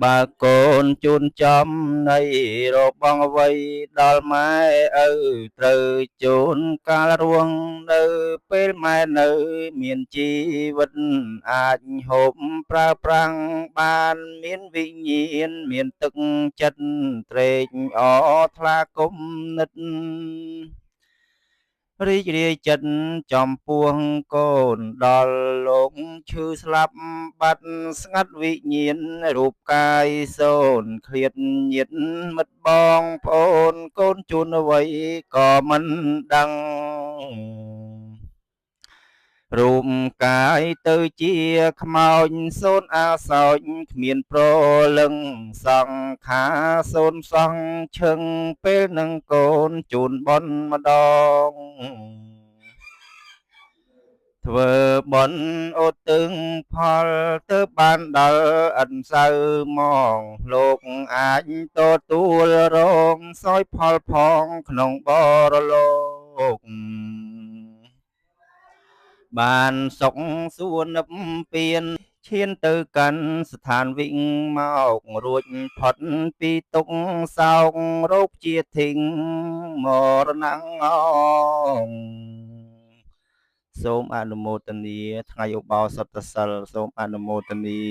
បើកូនជូនចំនៃរបងអ្វីដល់ម៉ែឪត្រូវជូនកាលរួងនៅពេលម៉ែនៅមានជីវិតអាចហូបប្រើប្រាំងបានមានវិញ្ញាណមានទឹកចិត្តត្រេកអរថ្លាគុណនិតរីករាយចិត្តចំពោះកូនដល់លោកឈឺស្លាប់បាត់ស្ងាត់វិញ្ញាណរូបកាយសូនឃ្លាតញាតិមិត្តបងប្អូនកូនជួនអ្វីក៏មិនដឹងរូបកាយទៅជាខ្មោចសូនអាសោចគ្មានប្រលឹងសង្ខារសូនសងឈឹងពេលនឹងកូនជូនបន់ម្ដងធ្វើបន់ឧទ្ទឹងផលទៅបានដល់អិនសៅមកលោកអាចទទួលរងសោយផលផងក្នុងបរលោកបានសុខសួននិព្វានឈានទៅកាន់ស្ថានវិមករួចផុតពីទុក្ខសោករោគជាធិងមរណៈងសូមអនុមោទនាថ្ងៃឧបោសថសិលសូមអនុមោទនា